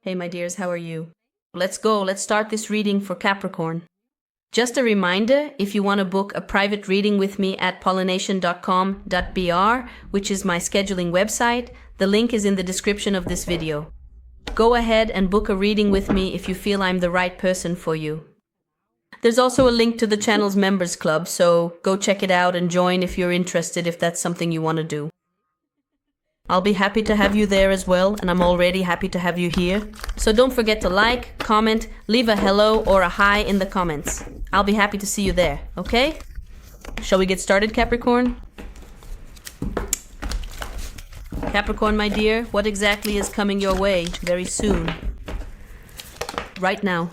Hey, my dears, how are you? Let's go. Let's start this reading for Capricorn. Just a reminder, if you want to book a private reading with me at pollination.com.br, which is my scheduling website, the link is in the description of this video. Go ahead and book a reading with me if you feel I'm the right person for you. There's also a link to the channel's members club, so go check it out and join if you're interested, if that's something you want to do. I'll be happy to have you there as well, and I'm already happy to have you here. So don't forget to like, comment, leave a hello or a hi in the comments. I'll be happy to see you there, okay? Shall we get started, Capricorn? Capricorn, my dear, what exactly is coming your way very soon? Right now.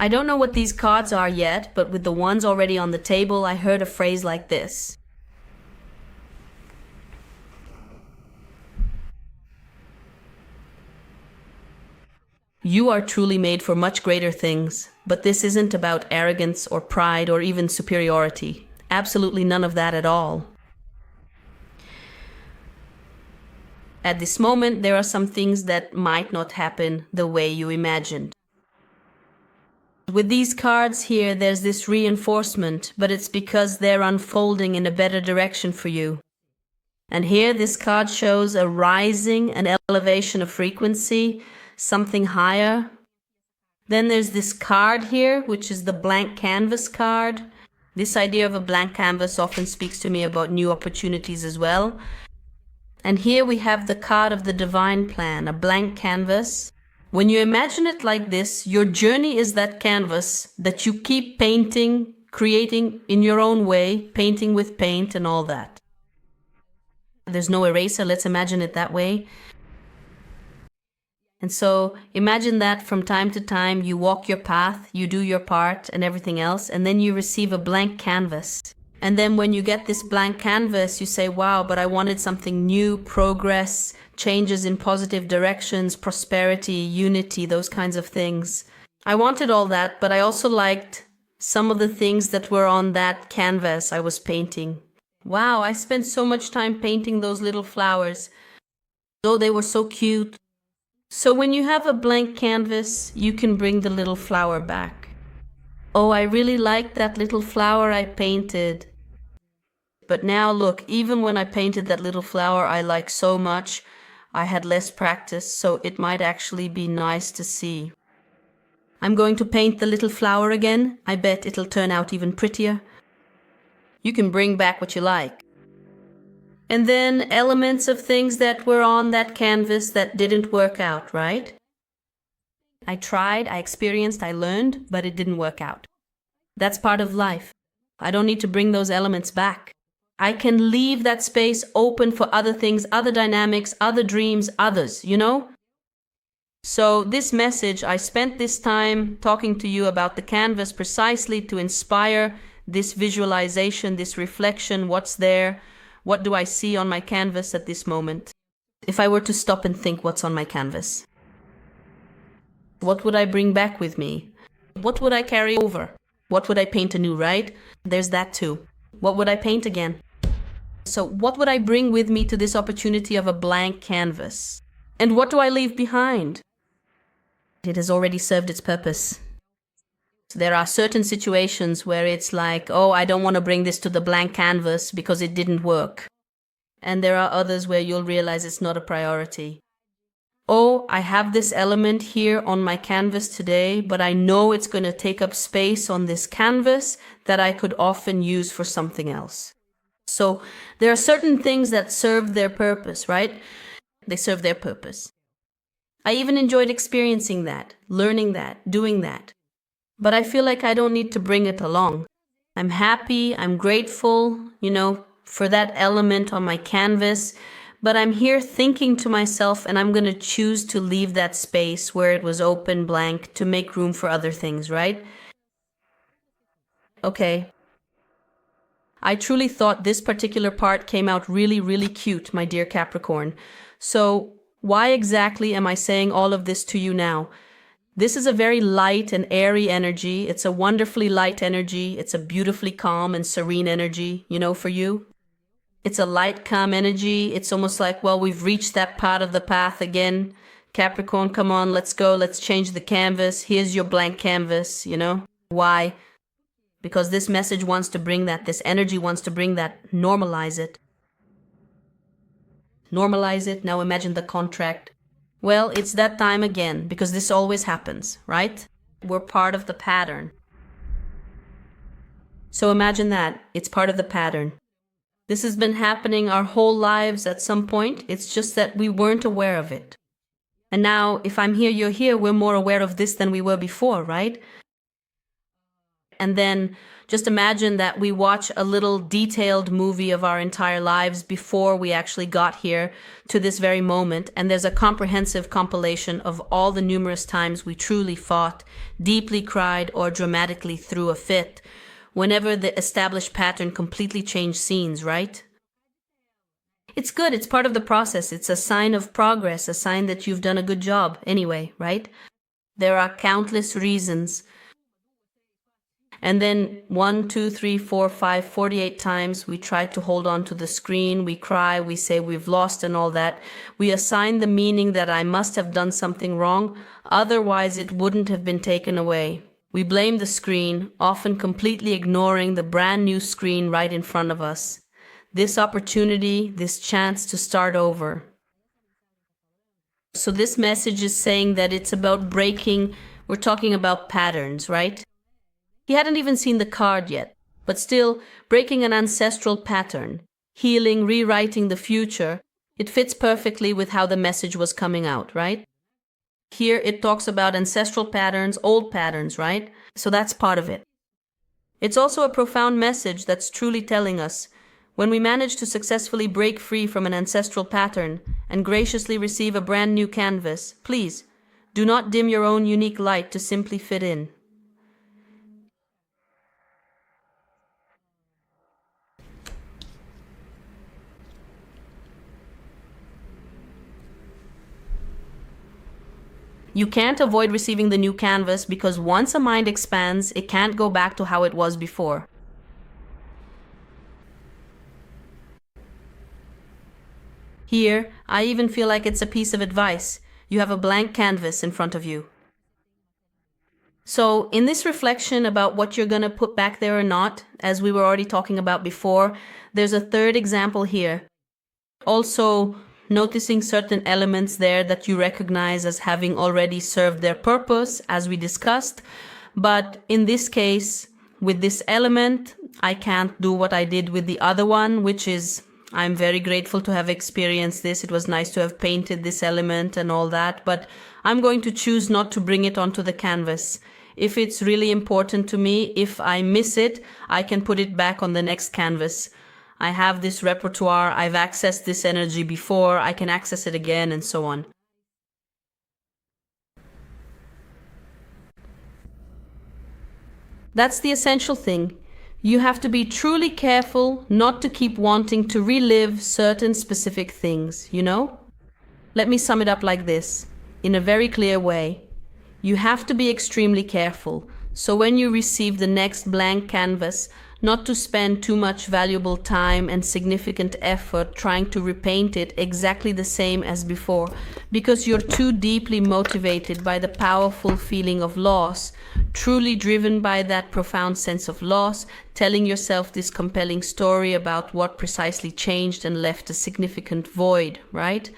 I don't know what these cards are yet, but with the ones already on the table, I heard a phrase like this. You are truly made for much greater things, but this isn't about arrogance or pride or even superiority. Absolutely none of that at all. At this moment, there are some things that might not happen the way you imagined. With these cards here, there's this reinforcement, but it's because they're unfolding in a better direction for you. And here, this card shows a rising, an elevation of frequency, something higher. Then there's this card here, which is the blank canvas card. This idea of a blank canvas often speaks to me about new opportunities as well. And here we have the card of the divine plan, a blank canvas. When you imagine it like this, your journey is that canvas that you keep painting, creating in your own way, painting with paint and all that. There's no eraser, let's imagine it that way. And so imagine that from time to time you walk your path, you do your part and everything else, and then you receive a blank canvas. And then when you get this blank canvas, you say, wow, but I wanted something new, progress, changes in positive directions, prosperity, unity, those kinds of things. I wanted all that, but I also liked some of the things that were on that canvas I was painting. Wow, I spent so much time painting those little flowers. Oh, they were so cute. So when you have a blank canvas, you can bring the little flower back. Oh, I really liked that little flower I painted. But now look, even when I painted that little flower I like so much, I had less practice, so it might actually be nice to see. I'm going to paint the little flower again. I bet it'll turn out even prettier. You can bring back what you like. And then elements of things that were on that canvas that didn't work out, right? I tried, I experienced, I learned, but it didn't work out. That's part of life. I don't need to bring those elements back. I can leave that space open for other things, other dynamics, other dreams, others, you know? So this message, I spent this time talking to you about the canvas precisely to inspire this visualization, this reflection, what's there, what do I see on my canvas at this moment? If I were to stop and think what's on my canvas, what would I bring back with me? What would I carry over? What would I paint anew, right? There's that too. What would I paint again? So what would I bring with me to this opportunity of a blank canvas? And what do I leave behind? It has already served its purpose. So there are certain situations where it's like, oh, I don't want to bring this to the blank canvas because it didn't work. And there are others where you'll realize it's not a priority. Oh, I have this element here on my canvas today, but I know it's going to take up space on this canvas that I could often use for something else. So there are certain things that serve their purpose, right? They serve their purpose. I even enjoyed experiencing that, learning that, doing that. But I feel like I don't need to bring it along. I'm happy, I'm grateful, for that element on my canvas. But I'm here thinking to myself, and I'm going to choose to leave that space where it was open, blank, to make room for other things, right? Okay. I truly thought this particular part came out really, really cute, my dear Capricorn. So why exactly am I saying all of this to you now? This is a very light and airy energy. It's a wonderfully light energy. It's a beautifully calm and serene energy, for you. It's a light, calm energy. It's almost like, well, we've reached that part of the path again. Capricorn, come on, let's go. Let's change the canvas. Here's your blank canvas, Why? Because this message wants to bring that. This energy wants to bring that. Normalize it. Normalize it. Now imagine the contract. Well, it's that time again, because this always happens, right? We're part of the pattern. So imagine that. It's part of the pattern. This has been happening our whole lives at some point. It's just that we weren't aware of it. And now, if I'm here, you're here, we're more aware of this than we were before, right? And then just imagine that we watch a little detailed movie of our entire lives before we actually got here to this very moment. And there's a comprehensive compilation of all the numerous times we truly fought, deeply cried, or dramatically threw a fit, whenever the established pattern completely changed scenes, right? It's good. It's part of the process. It's a sign of progress, a sign that you've done a good job anyway, right? There are countless reasons. And then 1, 2, 3, 4, 5, 48 times we try to hold on to the screen, we cry, we say we've lost and all that. We assign the meaning that I must have done something wrong, otherwise it wouldn't have been taken away. We blame the screen, often completely ignoring the brand new screen right in front of us. This opportunity, this chance to start over. So this message is saying that it's about breaking, we're talking about patterns, right? He hadn't even seen the card yet, but still, breaking an ancestral pattern, healing, rewriting the future, it fits perfectly with how the message was coming out, right? Here it talks about ancestral patterns, old patterns, right? So that's part of it. It's also a profound message that's truly telling us, when we manage to successfully break free from an ancestral pattern and graciously receive a brand new canvas, please, do not dim your own unique light to simply fit in. You can't avoid receiving the new canvas because once a mind expands, it can't go back to how it was before. Here, I even feel like it's a piece of advice. You have a blank canvas in front of you. So, in this reflection about what you're going to put back there or not, as we were already talking about before, there's a third example here. Also, noticing certain elements there that you recognize as having already served their purpose, as we discussed. But in this case, with this element, I can't do what I did with the other one, which is, I'm very grateful to have experienced this. It was nice to have painted this element and all that, but I'm going to choose not to bring it onto the canvas. If it's really important to me, if I miss it, I can put it back on the next canvas. I have this repertoire, I've accessed this energy before, I can access it again, and so on. That's the essential thing. You have to be truly careful not to keep wanting to relive certain specific things, Let me sum it up like this, in a very clear way. You have to be extremely careful, so when you receive the next blank canvas, not to spend too much valuable time and significant effort trying to repaint it exactly the same as before, because you're too deeply motivated by the powerful feeling of loss, truly driven by that profound sense of loss, telling yourself this compelling story about what precisely changed and left a significant void, right?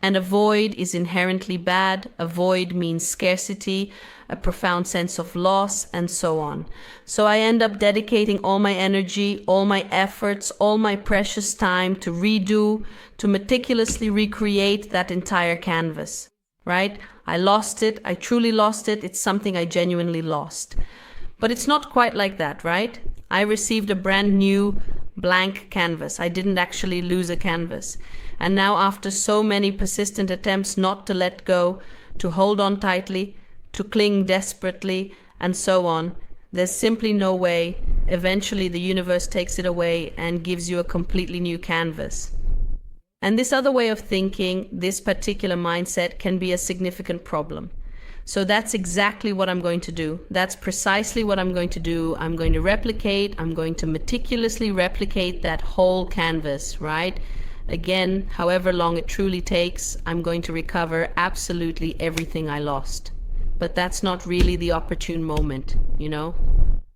And a void is inherently bad. A void means scarcity, a profound sense of loss, and so on. So I end up dedicating all my energy, all my efforts, all my precious time to redo, to meticulously recreate that entire canvas, right? I lost it. I truly lost it. It's something I genuinely lost. But it's not quite like that, right? I received a brand new blank canvas. I didn't actually lose a canvas. And now after so many persistent attempts not to let go, to hold on tightly, to cling desperately, and so on, there's simply no way. Eventually the universe takes it away and gives you a completely new canvas. And this other way of thinking, this particular mindset, can be a significant problem. So that's exactly what I'm going to do. That's precisely what I'm going to do. I'm going to replicate, I'm going to meticulously replicate that whole canvas, right? Again, however long it truly takes, I'm going to recover absolutely everything I lost. But that's not really the opportune moment, you know?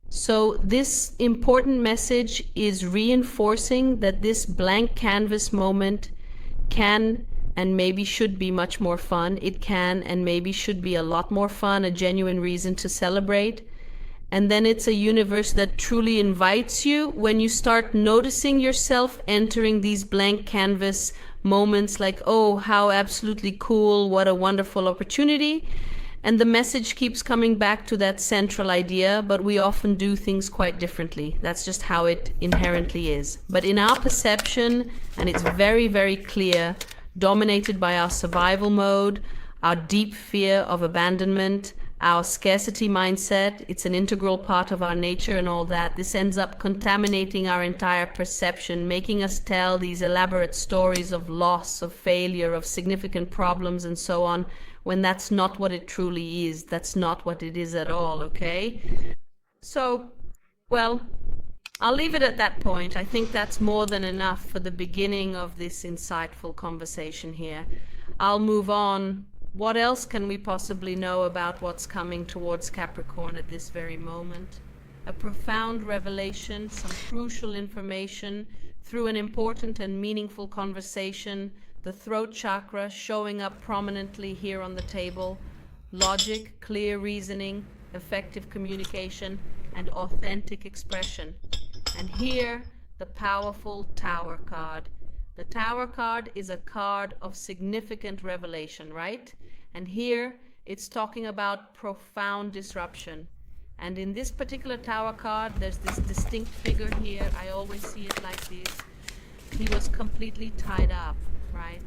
So this important message is reinforcing that this blank canvas moment can and maybe should be much more fun. It can and maybe should be a lot more fun, a genuine reason to celebrate. And then it's a universe that truly invites you when you start noticing yourself entering these blank canvas moments like, oh, how absolutely cool, what a wonderful opportunity. And the message keeps coming back to that central idea, but we often do things quite differently. That's just how it inherently is. But in our perception, and it's very, very clear, dominated by our survival mode, our deep fear of abandonment, our scarcity mindset, it's an integral part of our nature and all that. This ends up contaminating our entire perception, making us tell these elaborate stories of loss, of failure, of significant problems, and so on, when that's not what it truly is. That's not what it is at all, okay? So, well, I'll leave it at that point. I think that's more than enough for the beginning of this insightful conversation here. I'll move on. What else can we possibly know about what's coming towards Capricorn at this very moment? A profound revelation, some crucial information through an important and meaningful conversation, the throat chakra showing up prominently here on the table, logic, clear reasoning, effective communication, and authentic expression. And here, the powerful Tower card. The Tower card is a card of significant revelation, right? And here, it's talking about profound disruption. And in this particular Tower card, there's this distinct figure here. I always see it like this. He was completely tied up, right?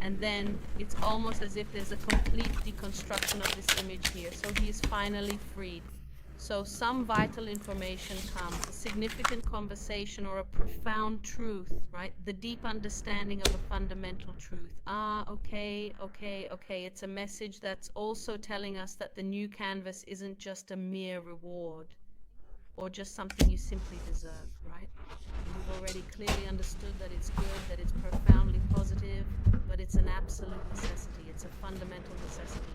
And then it's almost as if there's a complete deconstruction of this image here. So he is finally freed. So some vital information comes, a significant conversation or a profound truth, right? The deep understanding of a fundamental truth. Okay. It's a message that's also telling us that the new canvas isn't just a mere reward or just something you simply deserve, right? You've already clearly understood that it's good, that it's profoundly positive, but it's an absolute necessity. It's a fundamental necessity.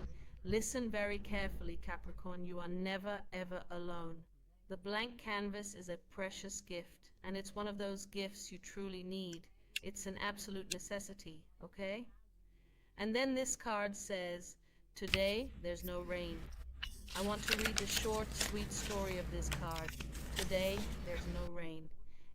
Listen very carefully, Capricorn. You are never, ever alone. The blank canvas is a precious gift, and it's one of those gifts you truly need. It's an absolute necessity, okay? And then this card says, today, there's no rain. I want to read the short, sweet story of this card. Today, there's no rain.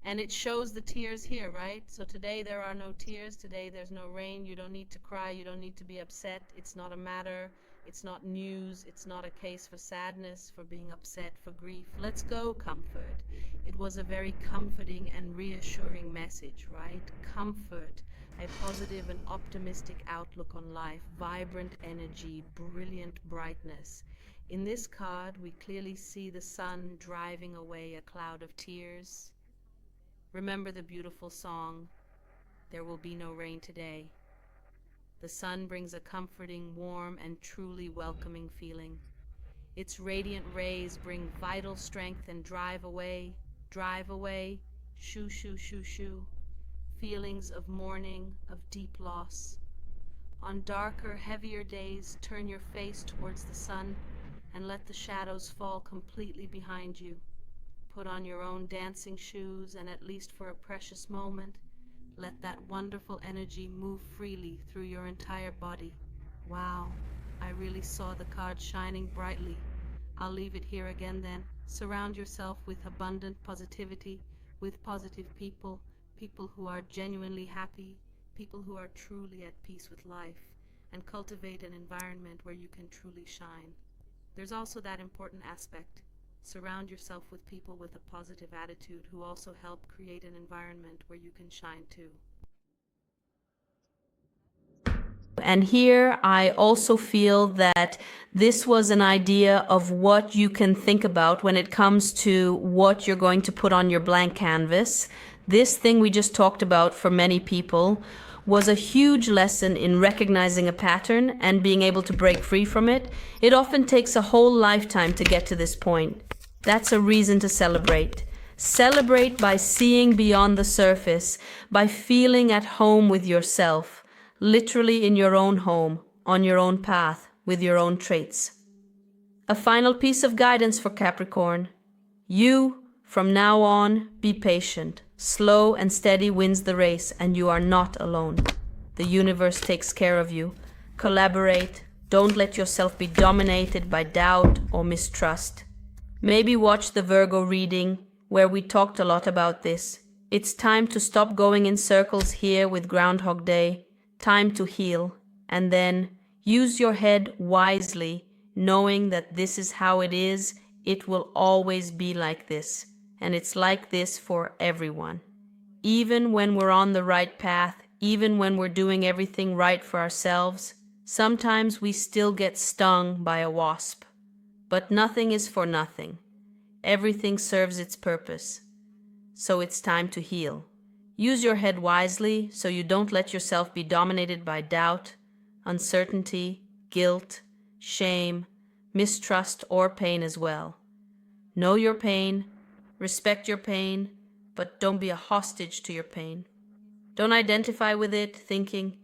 And it shows the tears here, right? So today there are no tears. Today there's no rain. You don't need to cry. You don't need to be upset. It's not a matter. It's not news. It's not a case for sadness, for being upset, for grief. Let's go, comfort. It was a very comforting and reassuring message, right? Comfort, a positive and optimistic outlook on life, vibrant energy, brilliant brightness. In this card, we clearly see the sun driving away a cloud of tears. Remember the beautiful song, "There Will Be No Rain Today." The sun brings a comforting, warm, and truly welcoming feeling. Its radiant rays bring vital strength and drive away, shoo, shoo, shoo, shoo, feelings of mourning, of deep loss. On darker, heavier days, turn your face towards the sun and let the shadows fall completely behind you. Put on your own dancing shoes, and at least for a precious moment, let that wonderful energy move freely through your entire body. Wow, I really saw the card shining brightly. I'll leave it here again then. Surround yourself with abundant positivity, with positive people, people who are genuinely happy, people who are truly at peace with life, and cultivate an environment where you can truly shine. There's also that important aspect. Surround yourself with people with a positive attitude who also help create an environment where you can shine too. And here I also feel that this was an idea of what you can think about when it comes to what you're going to put on your blank canvas. This thing we just talked about for many people was a huge lesson in recognizing a pattern and being able to break free from it. It often takes a whole lifetime to get to this point. That's a reason to celebrate. Celebrate by seeing beyond the surface, by feeling at home with yourself, literally in your own home, on your own path, with your own traits. A final piece of guidance for Capricorn. You, from now on, be patient. Slow and steady wins the race, and you are not alone. The universe takes care of you. Collaborate. Don't let yourself be dominated by doubt or mistrust. Maybe watch the Virgo reading, where we talked a lot about this. It's time to stop going in circles here with Groundhog Day. Time to heal. And then use your head wisely, knowing that this is how it is. It will always be like this. And it's like this for everyone. Even when we're on the right path, even when we're doing everything right for ourselves, sometimes we still get stung by a wasp. But nothing is for nothing. Everything serves its purpose. So it's time to heal. Use your head wisely so you don't let yourself be dominated by doubt, uncertainty, guilt, shame, mistrust, or pain as well. Know your pain. Respect your pain, but don't be a hostage to your pain. Don't identify with it thinking,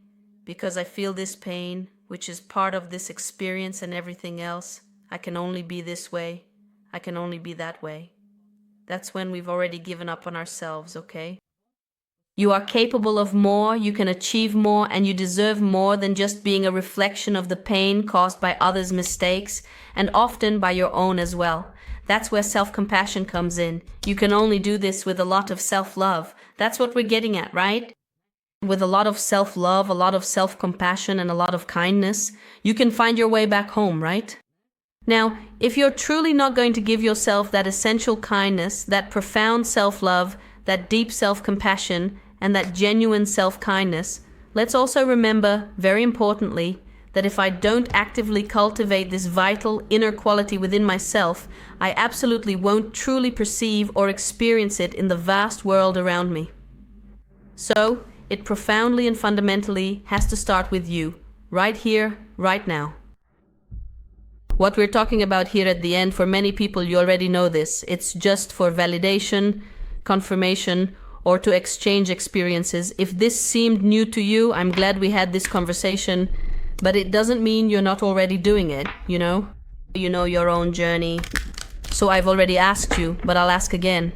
because I feel this pain, which is part of this experience and everything else, I can only be this way, I can only be that way. That's when we've already given up on ourselves, okay? You are capable of more, you can achieve more, and you deserve more than just being a reflection of the pain caused by others' mistakes, and often by your own as well. That's where self-compassion comes in. You can only do this with a lot of self-love. That's what we're getting at, right? With a lot of self-love, a lot of self-compassion, and a lot of kindness, you can find your way back home, right? Now, if you're truly not going to give yourself that essential kindness, that profound self-love, that deep self-compassion, and that genuine self-kindness, let's also remember, very importantly, that if I don't actively cultivate this vital inner quality within myself, I absolutely won't truly perceive or experience it in the vast world around me. So, it profoundly and fundamentally has to start with you, right here, right now. What we're talking about here at the end, for many people, you already know this. It's just for validation, confirmation, or to exchange experiences. If this seemed new to you, I'm glad we had this conversation. But it doesn't mean you're not already doing it, you know? You know your own journey. So I've already asked you, but I'll ask again.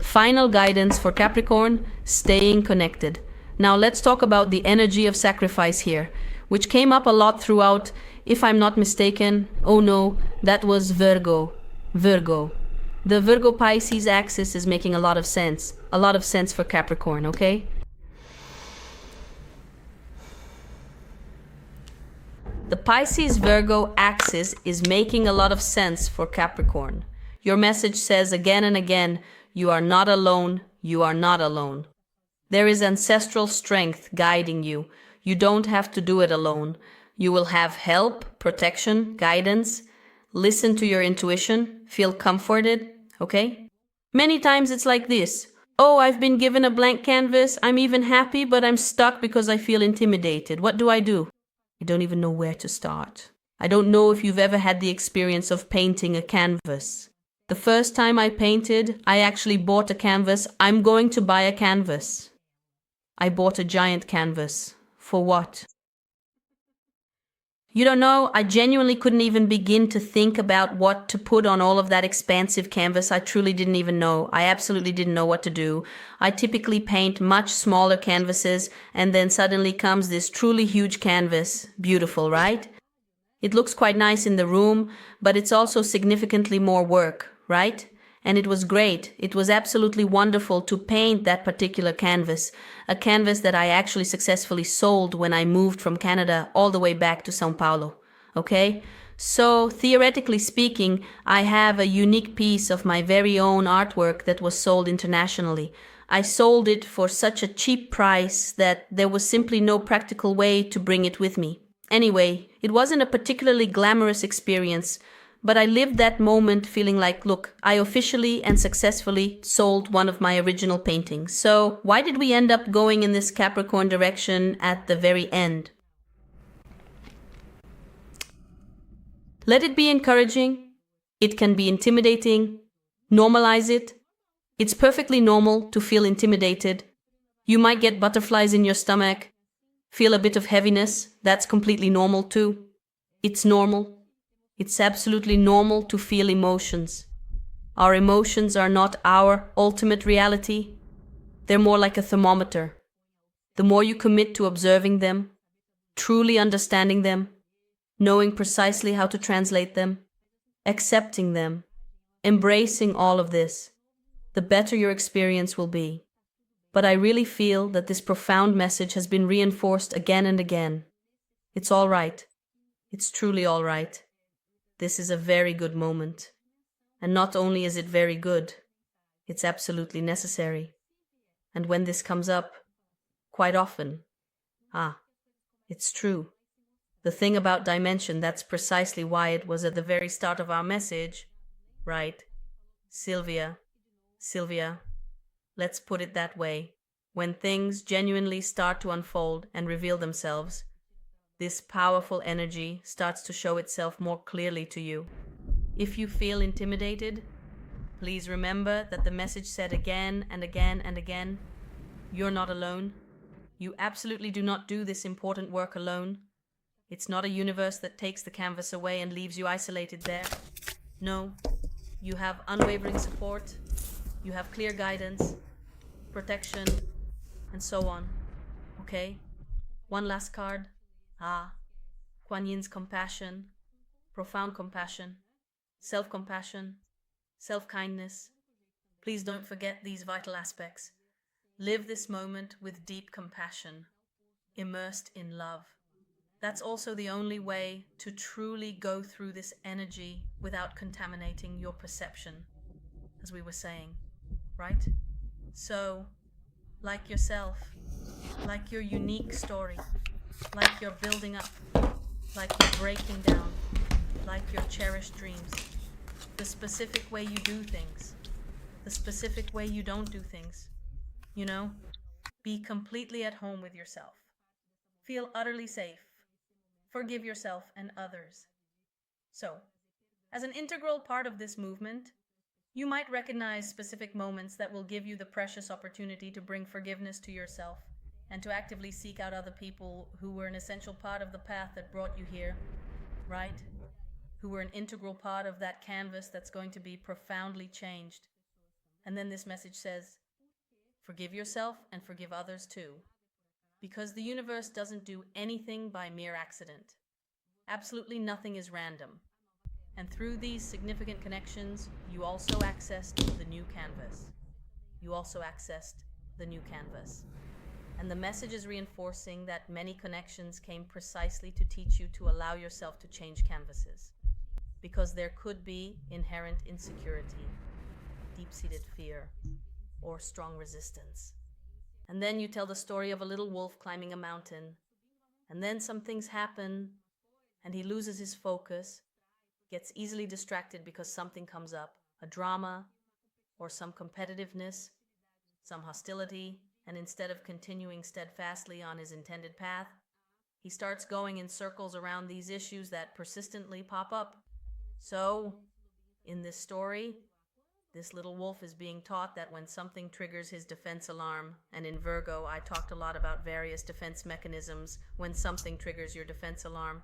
Final guidance for Capricorn, staying connected. Now let's talk about the energy of sacrifice here, which came up a lot throughout, if I'm not mistaken. Oh no, that was Virgo. Virgo. The Virgo-Pisces axis is making a lot of sense. A lot of sense for Capricorn, okay? The Pisces-Virgo axis is making a lot of sense for Capricorn. Your message says again and again, you are not alone, you are not alone. There is ancestral strength guiding you. You don't have to do it alone. You will have help, protection, guidance. Listen to your intuition, feel comforted, okay? Many times it's like this. Oh, I've been given a blank canvas, I'm even happy, but I'm stuck because I feel intimidated. What do? I don't even know where to start. I don't know if you've ever had the experience of painting a canvas. The first time I painted, I actually bought a canvas. I'm going to buy a canvas. I bought a giant canvas. For what? You don't know, I genuinely couldn't even begin to think about what to put on all of that expansive canvas. I truly didn't even know. I absolutely didn't know what to do. I typically paint much smaller canvases, and then suddenly comes this truly huge canvas. Beautiful, right? It looks quite nice in the room, but it's also significantly more work, right? And it was great. It was absolutely wonderful to paint that particular canvas, a canvas that I actually successfully sold when I moved from Canada all the way back to São Paulo. Okay? So, theoretically speaking, I have a unique piece of my very own artwork that was sold internationally. I sold it for such a cheap price that there was simply no practical way to bring it with me. Anyway, it wasn't a particularly glamorous experience, but I lived that moment feeling like, look, I officially and successfully sold one of my original paintings. So why did we end up going in this Capricorn direction at the very end? Let it be encouraging. It can be intimidating. Normalize it. It's perfectly normal to feel intimidated. You might get butterflies in your stomach, feel a bit of heaviness. That's completely normal too. It's normal. It's absolutely normal to feel emotions. Our emotions are not our ultimate reality. They're more like a thermometer. The more you commit to observing them, truly understanding them, knowing precisely how to translate them, accepting them, embracing all of this, the better your experience will be. But I really feel that this profound message has been reinforced again and again. It's all right. It's truly all right. This is a very good moment. And not only is it very good, it's absolutely necessary. And when this comes up, quite often, it's true. The thing about dimension, that's precisely why it was at the very start of our message, right? Sylvia, let's put it that way. When things genuinely start to unfold and reveal themselves, this powerful energy starts to show itself more clearly to you. If you feel intimidated, please remember that the message said again and again and again, you're not alone. You absolutely do not do this important work alone. It's not a universe that takes the canvas away and leaves you isolated there. No, you have unwavering support, you have clear guidance, protection, and so on. Okay? One last card. Kuan Yin's compassion, profound compassion, self-compassion, self-kindness. Please don't forget these vital aspects. Live this moment with deep compassion, immersed in love. That's also the only way to truly go through this energy without contaminating your perception, as we were saying, right? So, like yourself, like your unique story, like you're building up, like you're breaking down, like your cherished dreams, the specific way you do things, the specific way you don't do things. You know, be completely at home with yourself. Feel utterly safe. Forgive yourself and others. So, as an integral part of this movement, you might recognize specific moments that will give you the precious opportunity to bring forgiveness to yourself and to actively seek out other people who were an essential part of the path that brought you here, right? Who were an integral part of that canvas that's going to be profoundly changed. And then this message says, forgive yourself and forgive others too. Because the universe doesn't do anything by mere accident. Absolutely nothing is random. And through these significant connections, you also accessed the new canvas. And the message is reinforcing that many connections came precisely to teach you to allow yourself to change canvases. Because there could be inherent insecurity, deep-seated fear, or strong resistance. And then you tell the story of a little wolf climbing a mountain. And then some things happen, and he loses his focus, gets easily distracted because something comes up, a drama, or some competitiveness, some hostility, and instead of continuing steadfastly on his intended path, he starts going in circles around these issues that persistently pop up. So, in this story, this little wolf is being taught that when something triggers his defense alarm, and in Virgo, I talked a lot about various defense mechanisms. When something triggers your defense alarm,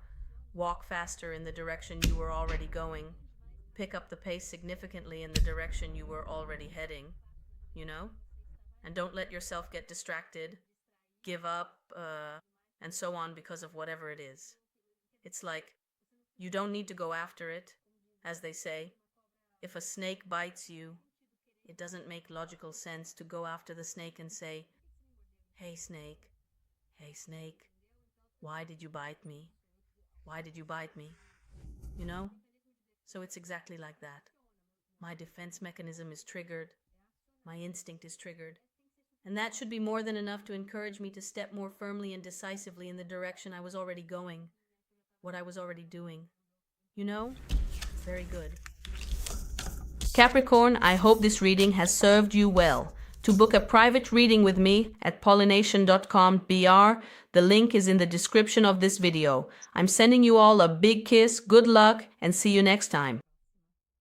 walk faster in the direction you were already going. Pick up the pace significantly in the direction you were already heading, you know? And don't let yourself get distracted, give up, and so on because of whatever it is. It's like, you don't need to go after it, as they say. If a snake bites you, it doesn't make logical sense to go after the snake and say, hey snake, why did you bite me? Why did you bite me? You know? So it's exactly like that. My defense mechanism is triggered. My instinct is triggered. And that should be more than enough to encourage me to step more firmly and decisively in the direction I was already going, what I was already doing. You know? Very good. Capricorn, I hope this reading has served you well. To book a private reading with me at pollination.com.br, the link is in the description of this video. I'm sending you all a big kiss, good luck, and see you next time.